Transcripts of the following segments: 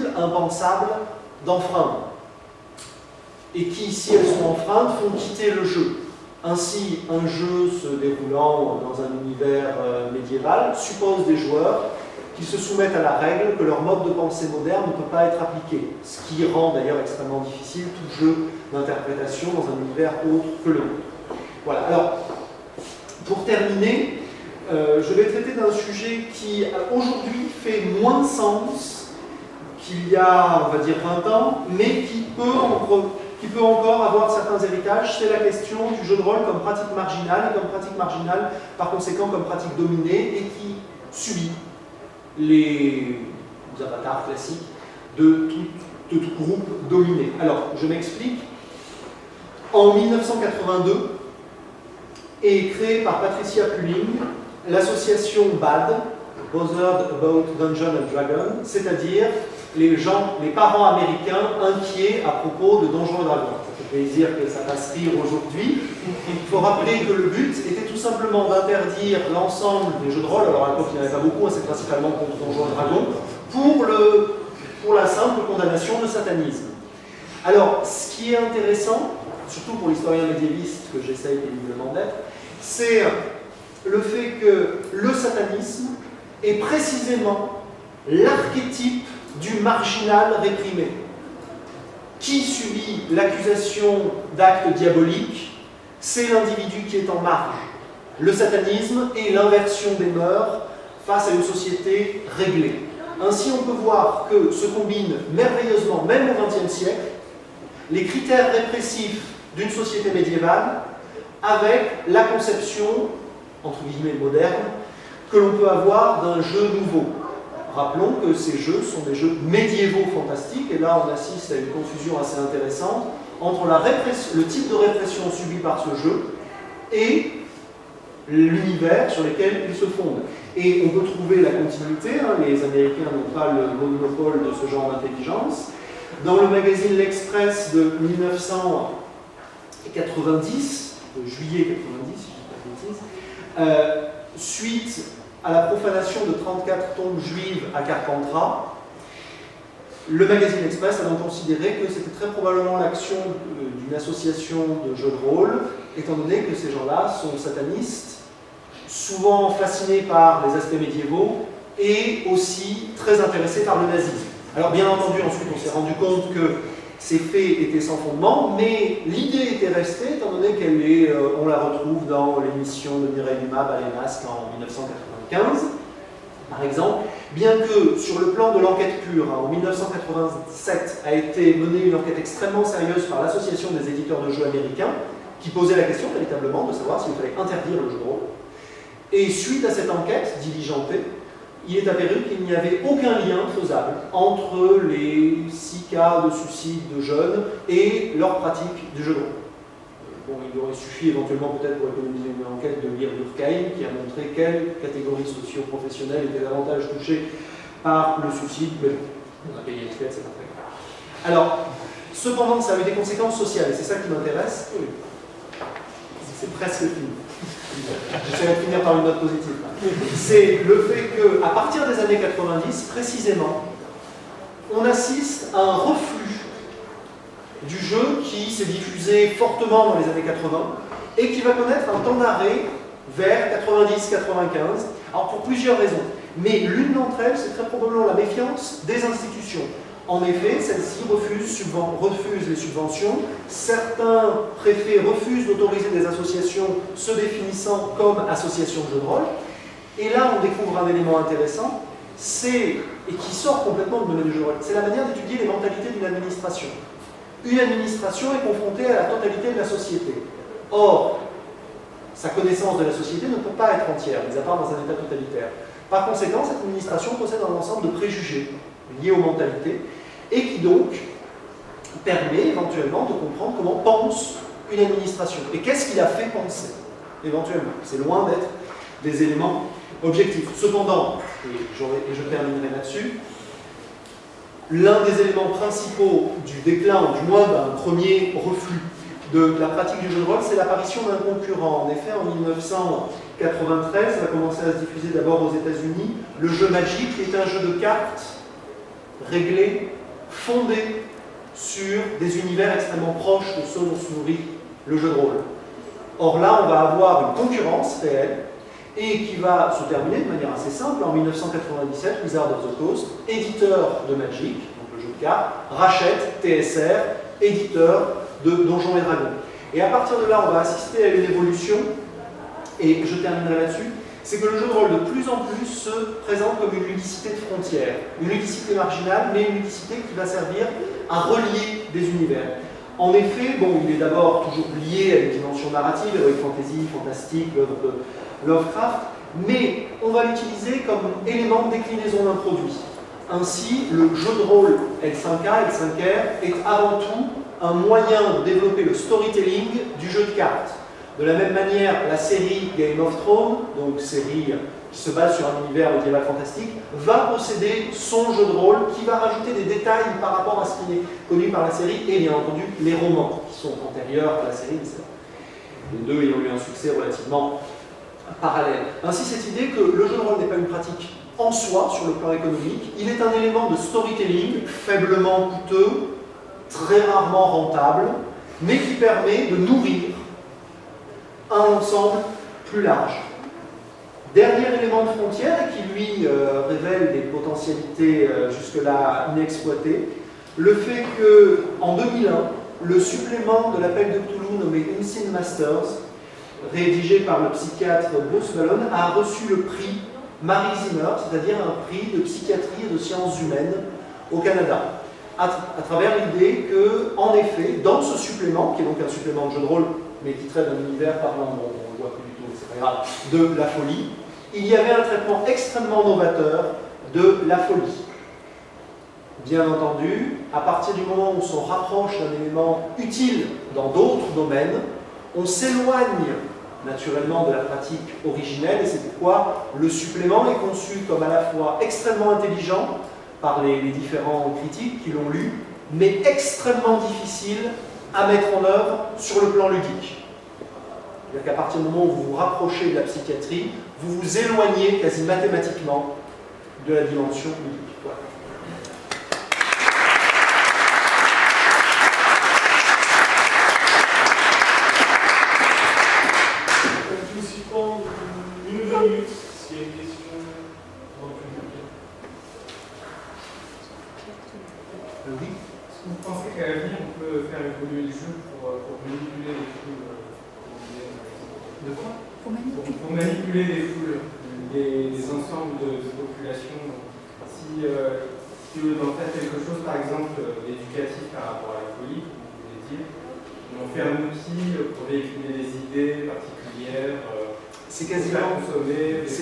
impossible, impensables d'enfreindre. Et qui, si elles sont enfreintes, font quitter le jeu. Ainsi, un jeu se déroulant dans un univers médiéval suppose des joueurs qui se soumettent à la règle que leur mode de pensée moderne ne peut pas être appliqué, ce qui rend d'ailleurs extrêmement difficile tout jeu d'interprétation dans un univers autre que le nôtre. Voilà, alors, pour terminer, je vais traiter d'un sujet qui aujourd'hui fait moins sens qu'il y a, on va dire, 20 ans, mais qui peut encore avoir certains héritages. C'est la question du jeu de rôle comme pratique marginale, et comme pratique marginale, par conséquent, comme pratique dominée, et qui subit les avatars classiques de tout groupe dominé. Alors, je m'explique. En 1982, est créée par Patricia Pulling l'association BAD, Bothered About Dungeons and Dragons, c'est-à-dire les parents américains inquiets à propos de Donjons et Dragons. Ça fait plaisir que ça fasse rire aujourd'hui. Il faut rappeler que le but était tout simplement d'interdire l'ensemble des jeux de rôle, alors à l'époque il n'y en avait pas beaucoup, c'est principalement contre Donjons et Dragons, pour la simple condamnation de satanisme. Alors, ce qui est intéressant, surtout pour l'historien médiéviste que j'essaye évidemment d'être, c'est le fait que le satanisme est précisément l'archétype du marginal réprimé, qui subit l'accusation d'actes diaboliques. C'est l'individu qui est en marge. Le satanisme est l'inversion des mœurs face à une société réglée. Ainsi, on peut voir que se combinent merveilleusement, même au XXe siècle, les critères répressifs d'une société médiévale avec la conception, entre guillemets, moderne, que l'on peut avoir d'un jeu nouveau. Rappelons que ces jeux sont des jeux médiévaux fantastiques, et là on assiste à une confusion assez intéressante entre le type de répression subi par ce jeu et l'univers sur lequel il se fonde. Et on peut trouver la continuité, les Américains n'ont pas le monopole de ce genre d'intelligence. Dans le magazine L'Express de 1990, de juillet 90, si je ne dis pas de bêtises, suite à la profanation de 34 tombes juives à Carpentras, le magazine L'Express a donc considéré que c'était très probablement l'action d'une association de jeux de rôle, étant donné que ces gens-là sont satanistes, souvent fascinés par les aspects médiévaux et aussi très intéressés par le nazisme. Alors bien entendu, ensuite on s'est rendu compte que ces faits étaient sans fondement, mais l'idée était restée, étant donné on la retrouve dans l'émission de Mireille Dumas, Ballet Masque, en 1995, par exemple, bien que sur le plan de l'enquête pure, en 1987 a été menée une enquête extrêmement sérieuse par l'Association des éditeurs de jeux américains, qui posait la question véritablement de savoir s'il fallait interdire le jeu de rôle. Et suite à cette enquête diligentée, il est apparu qu'il n'y avait aucun lien faisable entre les 6 cas de suicide de jeunes et leur pratique du jeu de rôle. Bon, il aurait suffi éventuellement peut-être pour économiser une enquête de lire Durkheim qui a montré quelles catégories socio-professionnelles étaient davantage touchées par le suicide, mais on a payé l'expert, c'est pas très grave. Alors, cependant, ça a eu des conséquences sociales, et c'est ça qui m'intéresse. Oui. C'est presque fini. J'essaierai de finir par une note positive. C'est le fait qu'à partir des années 90, précisément, on assiste à un reflux du jeu qui s'est diffusé fortement dans les années 80 et qui va connaître un temps d'arrêt vers 90-95, alors pour plusieurs raisons. Mais l'une d'entre elles, c'est très probablement la méfiance des institutions. En effet, celles-ci refusent les subventions. Certains préfets refusent d'autoriser des associations se définissant comme associations de jeux de rôle. Et là, on découvre un élément intéressant, et qui sort complètement du domaine du jeu de rôle. C'est la manière d'étudier les mentalités d'une administration. Une administration est confrontée à la totalité de la société. Or, sa connaissance de la société ne peut pas être entière, mis à part dans un état totalitaire. Par conséquent, cette administration possède un ensemble de préjugés liés aux mentalités, et qui donc permet éventuellement de comprendre comment pense une administration. Et qu'est-ce qui la fait penser, éventuellement. C'est loin d'être des éléments objectifs. Cependant, et je terminerai là-dessus, l'un des éléments principaux du déclin, ou du moins d'un premier reflux de la pratique du jeu de rôle, c'est l'apparition d'un concurrent. En effet, en 1993, va commencer à se diffuser d'abord aux États-Unis le jeu Magic, qui est un jeu de cartes réglés, fondés sur des univers extrêmement proches de ceux dont se nourrit le jeu de rôle. Or là, on va avoir une concurrence réelle et qui va se terminer de manière assez simple. En 1997, Wizards of the Coast, éditeur de Magic, donc le jeu de cartes, rachète TSR, éditeur de Donjons et Dragons. Et à partir de là, on va assister à une évolution, et je terminerai là-dessus, c'est que le jeu de rôle de plus en plus se présente comme une ludicité de frontière, une ludicité marginale, mais une ludicité qui va servir à relier des univers. En effet, bon, il est d'abord toujours lié à une dimension narrative, heroic fantasy, fantastique, l'œuvre de Lovecraft, mais on va l'utiliser comme élément de déclinaison d'un produit. Ainsi, le jeu de rôle L5A, L5R, est avant tout un moyen de développer le storytelling du jeu de cartes. De la même manière, la série Game of Thrones, donc série qui se base sur un univers médiéval fantastique, va posséder son jeu de rôle qui va rajouter des détails par rapport à ce qui est connu par la série et bien entendu les romans qui sont antérieurs à la série, les deux ayant eu un succès relativement parallèle. Ainsi, cette idée que le jeu de rôle n'est pas une pratique en soi sur le plan économique, il est un élément de storytelling faiblement coûteux, très rarement rentable, mais qui permet de nourrir un ensemble plus large. Dernier élément de frontière qui lui révèle des potentialités jusque-là inexploitées, le fait qu'en 2001, le supplément de l'appel de Cthulhu nommé Unseen Masters, rédigé par le psychiatre Bruce Malone, a reçu le prix Marie Zimmer, c'est-à-dire un prix de psychiatrie et de sciences humaines au Canada, à travers l'idée que, en effet, dans ce supplément, qui est donc un supplément de jeu de rôle, mais qui traite d'un univers parlant, bon, on ne le voit plus du tout, c'est pas grave, de la folie, il y avait un traitement extrêmement novateur de la folie. Bien entendu, à partir du moment où on s'en rapproche d'un élément utile dans d'autres domaines, on s'éloigne naturellement de la pratique originelle, et c'est pourquoi le supplément est conçu comme à la fois extrêmement intelligent par les différents critiques qui l'ont lu, mais extrêmement difficile à mettre en œuvre sur le plan ludique. C'est-à-dire qu'à partir du moment où vous vous rapprochez de la psychiatrie, vous vous éloignez quasi mathématiquement de la dimension ludique. Voilà. Je me suis prendre une ou deux minutes s'il y a une question dans le public. Oui. Est-ce que vous pensez qu'à l'avenir on peut faire évoluer le jeu pour manipuler les foules De quoi? pour manipuler les foules, des ensembles de populations. Si tu veux en faire quelque chose, par exemple, éducatif par rapport à la folie, comme vous voulez dire, on fait un outil pour véhiculer des idées particulières. C'est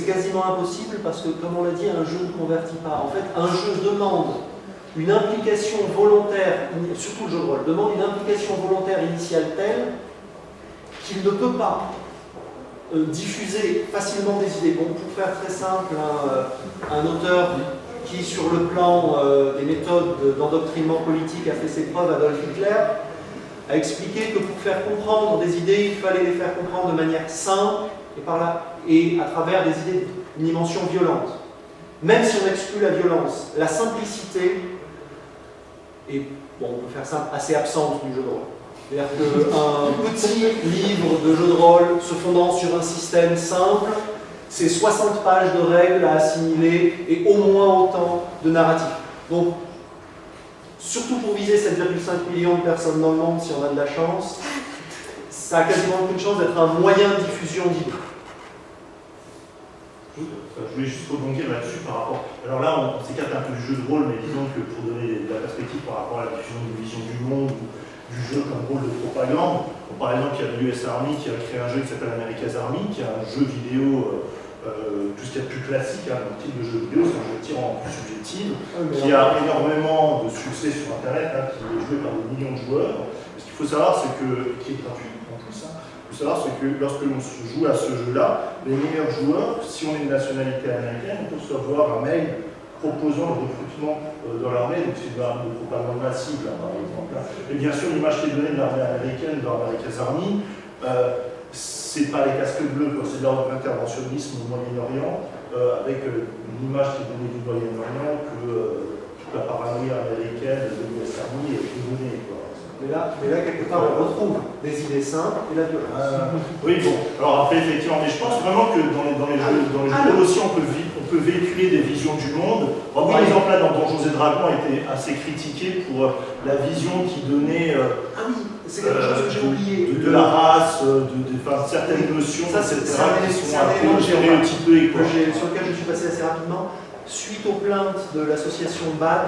quasiment impossible parce que, comme on l'a dit, un jeu ne convertit pas. En fait, un jeu demande une implication volontaire, surtout le jeu de rôle, demande une implication volontaire initiale telle qu'il ne peut pas diffuser facilement des idées. Bon, pour faire très simple, un auteur qui, sur le plan des méthodes d'endoctrinement politique, a fait ses preuves, Adolf Hitler, a expliqué que pour faire comprendre des idées, il fallait les faire comprendre de manière simple et à travers des idées d'une dimension violente. Même si on exclut la violence, la simplicité est, bon, on peut faire simple, assez absente du jeu de rôle. C'est-à-dire qu'un petit livre de jeu de rôle se fondant sur un système simple, c'est 60 pages de règles à assimiler et au moins autant de narratifs. Donc, surtout pour viser 7,5 millions de personnes dans le monde, si on a de la chance, ça a quasiment aucune chance d'être un moyen de diffusion d'idées. Je voulais juste rebondir là-dessus par rapport. Alors là, on s'écarte un peu du jeu de rôle, mais disons que pour donner de la perspective par rapport à la diffusion d'une vision du monde, du jeu comme rôle de propagande. Bon, par exemple, il y a l'US Army qui a créé un jeu qui s'appelle America's Army, qui est un jeu vidéo, tout ce qu'il y a de plus classique, hein, dans le type de jeu vidéo, c'est un jeu de tir en plus subjective, qui a énormément de succès sur Internet, hein, qui est joué par des millions de joueurs. Ce qu'il faut savoir, c'est que, qui est gratuit en plus, hein, il faut savoir, c'est que lorsque l'on joue à ce jeu-là, les meilleurs joueurs, si on est de nationalité américaine, on peut recevoir un mail proposant le recrutement dans l'armée, donc c'est une arme de propagande massive, là, par exemple. Et bien sûr, l'image qui est donnée de l'armée américaine dans America's Army, c'est pas les casques bleus, c'est l'ordre de l'interventionnisme au Moyen-Orient, avec une image qui est donnée du Moyen-Orient que la paranoïa américaine de l'US Army est donnée, quoi. Mais là, quelque part, on retrouve des idées simples et la violence. Oui, bon. Alors après, effectivement, mais je pense vraiment que dans les jeux aussi, on peut véhiculer des visions du monde. Bon, par exemple, là, dans Donjons et Dragons, a été assez critiqué pour la vision qui donnait c'est quelque chose que j'ai oublié. De la race, certaines notions, ça, etc. C'est un élément stéréotypé, sur lequel je suis passé assez rapidement. Suite aux plaintes de l'association BAD,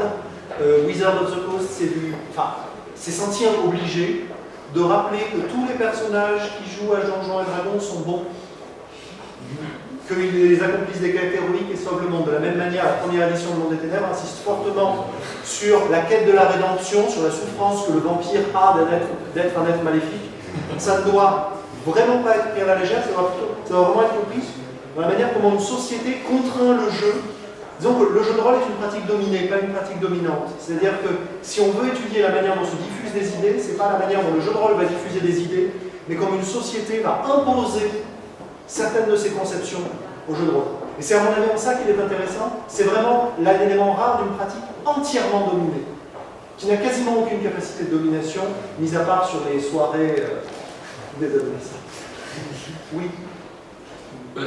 Wizard of the Coast s'est senti obligé de rappeler que tous les personnages qui jouent à Donjons et Dragons sont bons, qu'ils accomplissent des quêtes héroïques et sauvent le monde. De la même manière, la première édition de Monde des Ténèbres insiste fortement sur la quête de la rédemption, sur la souffrance que le vampire a d'être un être maléfique. Ça ne doit vraiment pas être pris à la légère, ça doit vraiment être compris dans la manière comment une société contraint le jeu. Disons que le jeu de rôle est une pratique dominée, pas une pratique dominante. C'est-à-dire que si on veut étudier la manière dont se diffusent des idées, ce n'est pas la manière dont le jeu de rôle va diffuser des idées, mais comme une société va imposer certaines de ses conceptions au jeu de rôle. Et c'est à mon avis en ça qu'il est intéressant. C'est vraiment l'élément rare d'une pratique entièrement dominée, qui n'a quasiment aucune capacité de domination, mis à part sur les soirées des adolescents. Oui.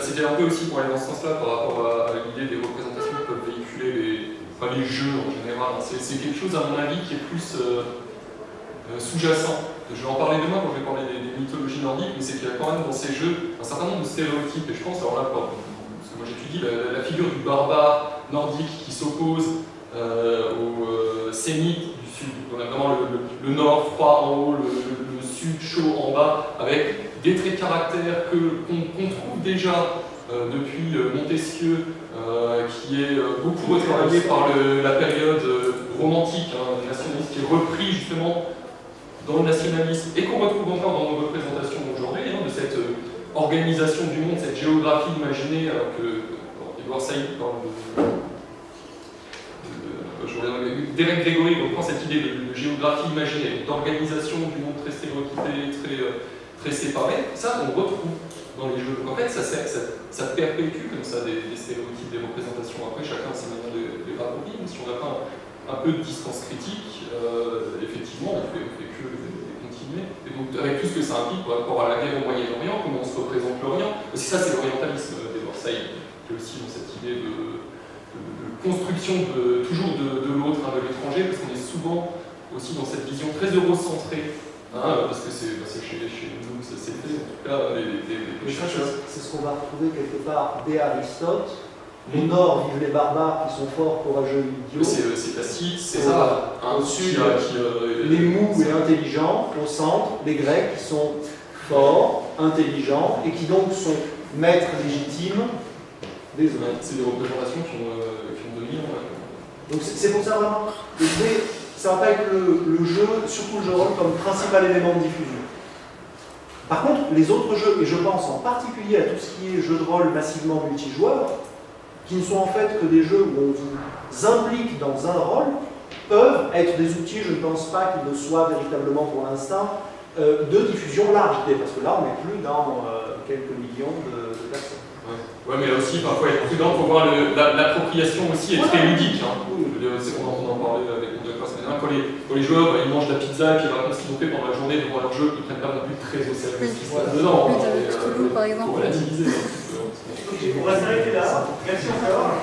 C'était un peu aussi pour aller dans ce sens-là par rapport à l'idée des représentations que peuvent véhiculer les jeux en général. C'est quelque chose, à mon avis, qui est plus sous-jacent. Je vais en parler demain quand je vais parler des mythologies nordiques, mais c'est qu'il y a quand même dans ces jeux un certain nombre de stéréotypes. Et je pense, alors là, parce que moi j'étudie la figure du barbare nordique qui s'oppose aux sémites du sud. On a vraiment le nord froid en haut, le sud chaud en bas, avec des traits de caractère qu'on trouve déjà depuis Montesquieu, qui est beaucoup retravaillé par la période romantique, nationaliste, qui est repris justement dans le nationalisme et qu'on retrouve encore dans nos représentations aujourd'hui, de cette organisation du monde, cette géographie imaginée, alors que Edward Said parle Derek Gregory reprend cette idée de géographie imaginée, d'organisation du monde très stéréotypé, très séparé. Ça, on retrouve dans les jeux. Donc en fait, ça perpétue comme ça des stéréotypes, des représentations. Après, chacun a ses manières de les rapprocher, mais si on n'a pas un peu de distance critique, effectivement, on fait que continuer. Et donc, avec tout ce que ça implique par rapport à la guerre au Moyen-Orient, comment on se représente l'Orient. Aussi, ça, c'est l'orientalisme d'Edward Said, qui est aussi dans cette idée de construction toujours de l'autre, de l'étranger, parce qu'on est souvent aussi dans cette vision très eurocentrée, parce que c'est chez nous que ça s'est fait, en tout cas, c'est ce qu'on va retrouver quelque part dès Aristote. Au nord vivent les barbares qui sont forts, courageux, idiots. C'est Tacite, César. Au sud, les mous et intelligents. Au centre, les Grecs qui sont forts, intelligents et qui donc sont maîtres légitimes des hommes. C'est des représentations qui ont dominé. Donc c'est pour ça vraiment, ça va pas être le jeu, surtout le jeu de rôle, comme principal élément de diffusion. Par contre, les autres jeux, et je pense en particulier à tout ce qui est jeu de rôle massivement multijoueur, qui ne sont en fait que des jeux où on vous implique dans un rôle, peuvent être des outils, je ne pense pas qu'ils le soient véritablement pour l'instant, de diffusion large, parce que là on n'est plus dans quelques millions de personnes. Ouais, mais là aussi, parfois, être prudent, il faut voir l'appropriation aussi est très ludique. On en parlait avec une classe maintenant. Quand les joueurs ils mangent de la pizza et puis ils racontent ce qu'ils ont fait pendant la journée devant leur jeu, ils ne prennent pas non plus très au sérieux ce qui se passe dedans. Par exemple. Pour relativiser. On va s'arrêter là. Merci encore.